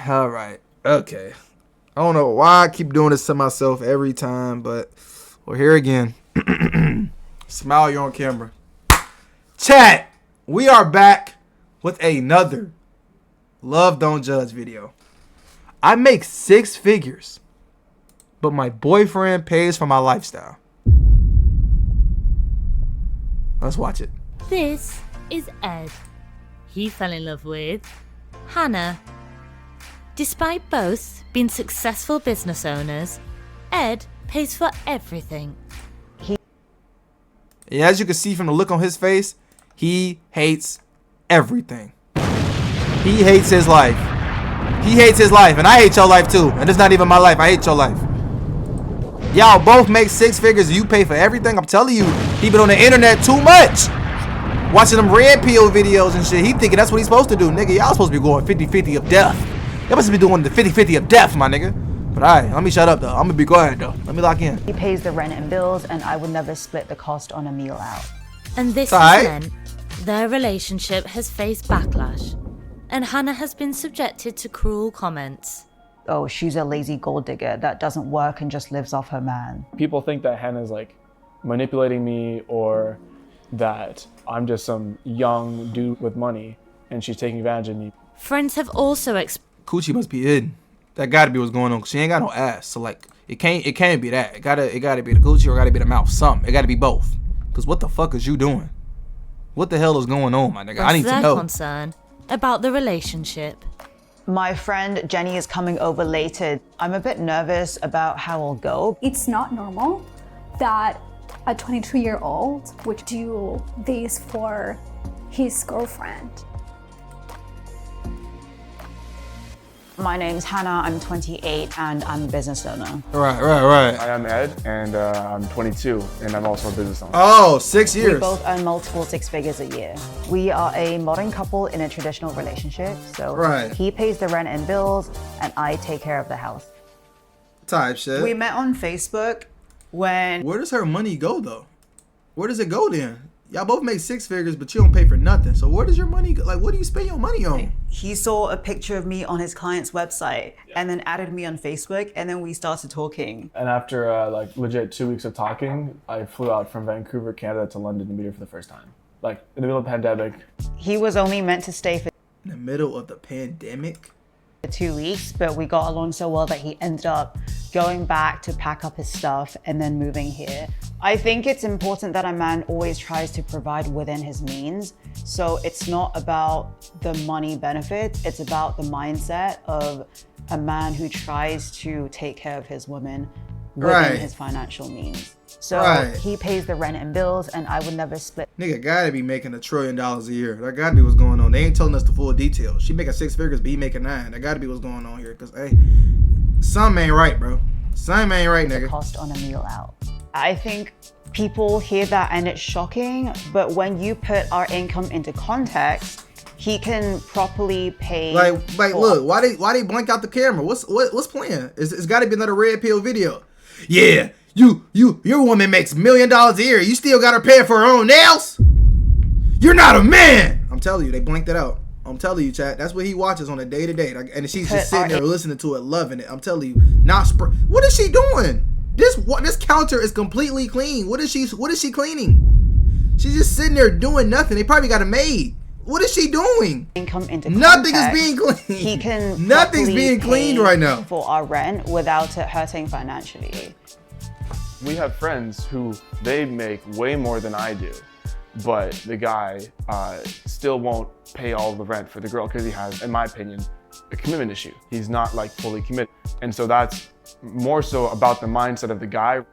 All right. Okay. I don't know why I keep doing this to myself every time, but we're here again. Smile, you're on camera. Chat, we are back with another Love Don't Judge video. I make 6 figures, but my boyfriend pays for my lifestyle. Let's watch it. This is Ed. He fell in love with Hannah. Despite both being successful business owners, Ed pays for everything. Yeah, as you can see from the look on his face, he hates everything. He hates his life. He hates his life, and I hate your life too. And it's not even my life. I hate your life. Y'all both make 6 figures. You pay for everything. I'm telling you, he been on the internet too much. Watching them red pill videos and shit. He thinking that's what he's supposed to do. Nigga, y'all supposed to be going 50-50 of death. Y'all supposed to be doing the 50-50 of death, my nigga. But alright, let me shut up though. I'm gonna be quiet though. Let me lock in. He pays the rent and bills, and I would never split the cost on a meal out. And this has meant their relationship has faced backlash, and Hannah has been subjected to cruel comments. Oh, she's a lazy gold digger that doesn't work and just lives off her man. People think that Hannah's like manipulating me, or that I'm just some young dude with money and she's taking advantage of me. Friends have also Coochie must be hidden. That gotta be what's going on. She ain't got no ass, so like it can't be that. It gotta be the coochie or it gotta be the mouth. Something. It gotta be both. Cause what the fuck is you doing? What the hell is going on, my nigga? I need to know. Concern about the relationship. My friend Jenny is coming over later. I'm a bit nervous about how it'll go. It's not normal that a 22-year-old would do this for his girlfriend. My name's Hannah, I'm 28, and I'm a business owner. Right. I am Ed, and I'm 22, and I'm also a business owner. Oh, 6 years. We both earn multiple 6 figures a year. We are a modern couple in a traditional relationship, so he pays the rent and bills, and I take care of the house. Type shit. We met on Facebook when... Where does her money go, though? Where does it go then? Y'all both make 6 figures, but you don't pay for nothing. So where does your money go? Like, what do you spend your money on? He saw a picture of me on his client's website and then added me on Facebook, and then we started talking. And after like legit 2 weeks of talking, I flew out from Vancouver, Canada to London to meet her for the first time. Like in the middle of the pandemic. He was only meant to stay for in the middle of the pandemic? 2 weeks, but we got along so well that he ended up going back to pack up his stuff and then moving here. I think it's important that a man always tries to provide within his means. So it's not about the money benefit, it's about the mindset of a man who tries to take care of his woman within his financial means. So he pays the rent and bills, and I would never split. Nigga gotta be making $1 trillion a year. That gotta be what's going on. They ain't telling us the full details. She making 6 figures, but he making 9. That gotta be what's going on here. Cause hey, something ain't right, bro. Something ain't right, nigga. Cost on a meal out. I think people hear that and it's shocking, but when you put our income into context, he can properly pay. Like look, why they blank out the camera? What's playing? It's got to be another red pill video. Yeah, your woman makes $1 million a year. You still got her paying for her own nails? You're not a man. I'm telling you, they blanked it out. I'm telling you, chat. That's what he watches on a day to day, and she's just sitting there listening to it, loving it. I'm telling you, what is she doing? This counter is completely clean. What is she cleaning? She's just sitting there doing nothing. They probably got a maid. What is she doing? Nothing is being cleaned. He can Nothing's being cleaned right now. For our rent without it hurting financially. We have friends who they make way more than I do, but the guy still won't pay all the rent for the girl because he has, in my opinion, a commitment issue. He's not like fully committed. And so that's more so about the mindset of the guy.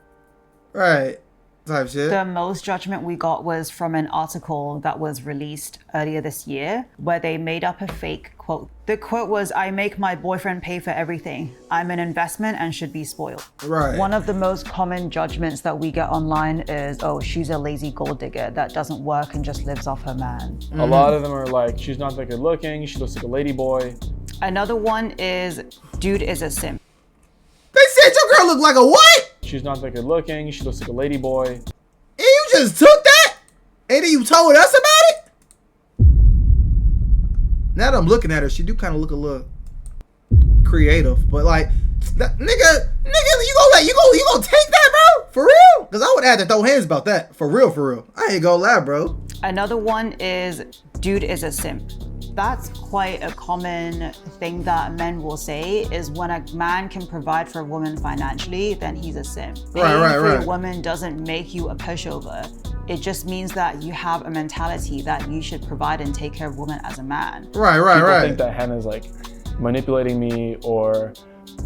Right. Type shit. The most judgment we got was from an article that was released earlier this year where they made up a fake quote. The quote was, "I make my boyfriend pay for everything. I'm an investment and should be spoiled." Right. One of the most common judgments that we get online is, "Oh, she's a lazy gold digger that doesn't work and just lives off her man." A lot of them are like, she's not that good looking, she looks like a lady boy. Another one is, dude is a simp. They said your girl look like a what? She's not that good looking, she looks like a lady boy. And you just took that? And then you told us about it? Now that I'm looking at her, she do kind of look a little creative, but like, that, nigga, you gonna take that, bro? For real? Cause I would have to throw hands about that. For real. I ain't gonna lie, bro. Another one is, dude is a simp. That's quite a common thing that men will say, is when a man can provide for a woman financially, then he's a simp. Right. For a woman doesn't make you a pushover. It just means that you have a mentality that you should provide and take care of women as a man. Right. People think that Hannah's like manipulating me, or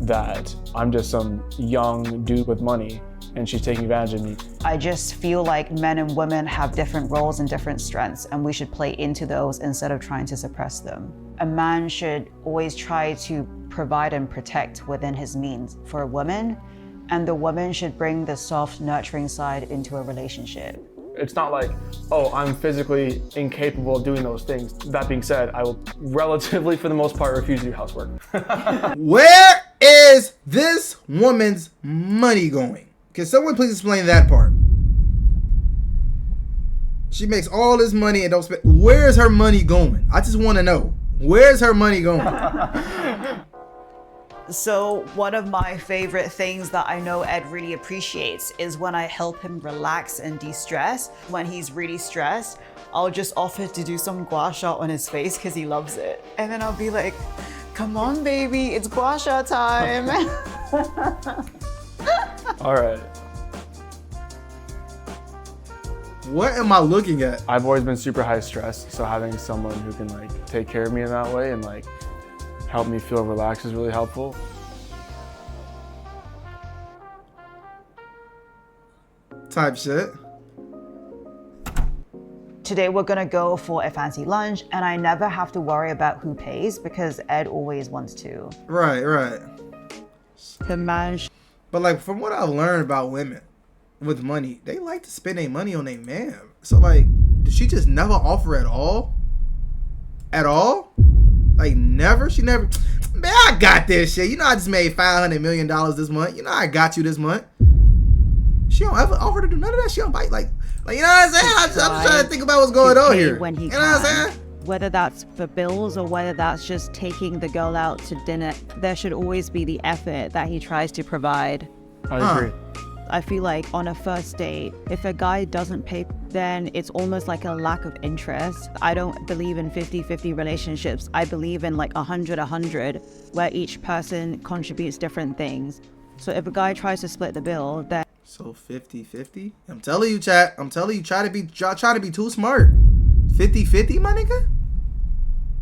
that I'm just some young dude with money and she's taking advantage of me. I just feel like men and women have different roles and different strengths, and we should play into those instead of trying to suppress them. A man should always try to provide and protect within his means for a woman, and the woman should bring the soft, nurturing side into a relationship. It's not like, oh, I'm physically incapable of doing those things. That being said, I will relatively, for the most part, refuse to do housework. Where is this woman's money going? Can someone please explain that part? She makes all this money and don't spend. Where's her money going? I just want to know. Where's her money going? So one of my favorite things that I know Ed really appreciates is when I help him relax and de-stress. When he's really stressed, I'll just offer to do some gua sha on his face because he loves it. And then I'll be like, come on, baby, it's gua sha time. All right. What am I looking at? I've always been super high stress, so having someone who can like take care of me in that way and like help me feel relaxed is really helpful. Type shit. Today we're gonna go for a fancy lunch, and I never have to worry about who pays because Ed always wants to. Right. The man. But like, from what I've learned about women with money, they like to spend their money on their man. So like, did she just never offer at all? At all? Like never? She never. Man, I got this shit. You know, I just made $500 million this month. You know, I got you this month. She don't ever offer to do none of that. She don't bite like you know what I'm saying? I'm just trying to think about what's going on here. When he you know what I'm saying? Whether that's for bills or whether that's just taking the girl out to dinner, there should always be the effort that he tries to provide. I agree. I feel like on a first date, if a guy doesn't pay, then it's almost like a lack of interest. I don't believe in 50-50 relationships. I believe in like 100-100, where each person contributes different things. So if a guy tries to split the bill, then So 50-50? I'm telling you, chat. I'm telling you, try to be too smart. 50-50, my nigga?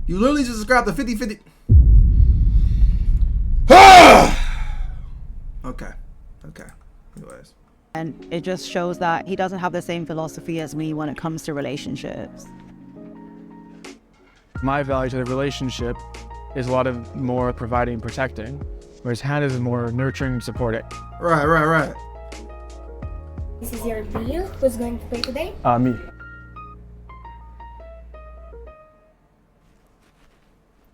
You literally just described the 50-50. Okay. Anyways. and it just shows that he doesn't have the same philosophy as me when it comes to relationships. My value to the relationship is a lot of more providing and protecting, whereas Hannah's is more nurturing and supporting. Right. This is your bill. Who's going to pay today? Me.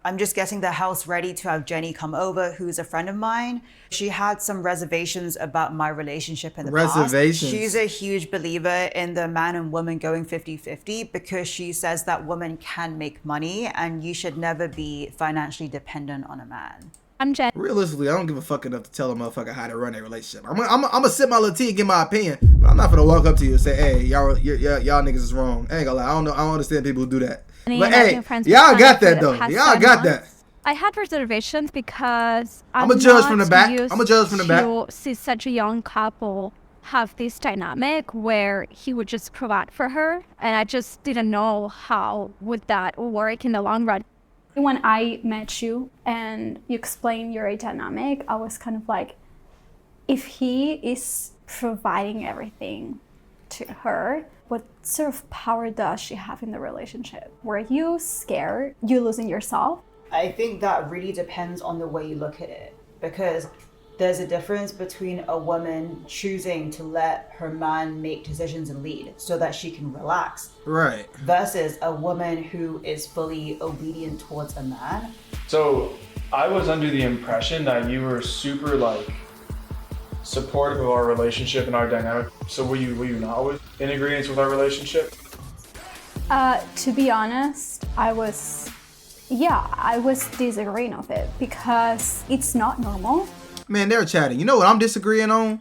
I'm just getting the house ready to have Jenny come over, who's a friend of mine. She had some reservations about my relationship in the past. She's a huge believer in the man and woman going 50-50 because she says that women can make money and you should never be financially dependent on a man. I'm Jen. Realistically, I don't give a fuck enough to tell a motherfucker how to run a relationship. I'm gonna sip my little tea and give my opinion, but I'm not gonna walk up to you and say, "Hey, y'all niggas is wrong." I ain't gonna lie. I don't understand people who do that. But hey, y'all got that though. Y'all got that. I had reservations because I'm a judge from the back. To see such a young couple have this dynamic where he would just provide for her, and I just didn't know how would that work in the long run. When I met you and you explained your dynamic, I was kind of like, if he is providing everything to her, what sort of power does she have in the relationship? Were you scared you losing yourself? I think that really depends on the way you look at it, because there's a difference between a woman choosing to let her man make decisions and lead so that she can relax, right, versus a woman who is fully obedient towards a man. So I was under the impression that you were super like supportive of our relationship and our dynamic. So were you not always in agreement with our relationship? To be honest, I was yeah, I was disagreeing of it because it's not normal. Man, they're chatting. You know what I'm disagreeing on?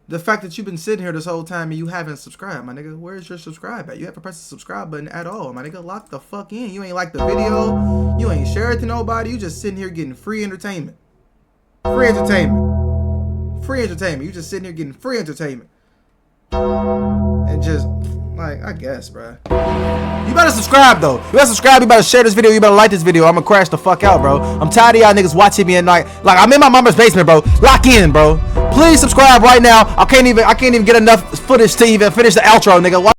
The fact that you've been sitting here this whole time and you haven't subscribed, my nigga. Where's your subscribe at? You haven't pressed the subscribe button at all, my nigga. Lock the fuck in. You ain't like the video. You ain't share it to nobody. You just sitting here getting free entertainment. Free entertainment. Free entertainment. You just sitting here getting free entertainment. And just, like, I guess, bruh. You better subscribe, though. You better subscribe. You better share this video. You better like this video. I'm gonna crash the fuck out, bro. I'm tired of y'all niggas watching me at night. Like, I'm in my mama's basement, bro. Lock in, bro. Please subscribe right now. I can't even get enough footage to even finish the outro, nigga.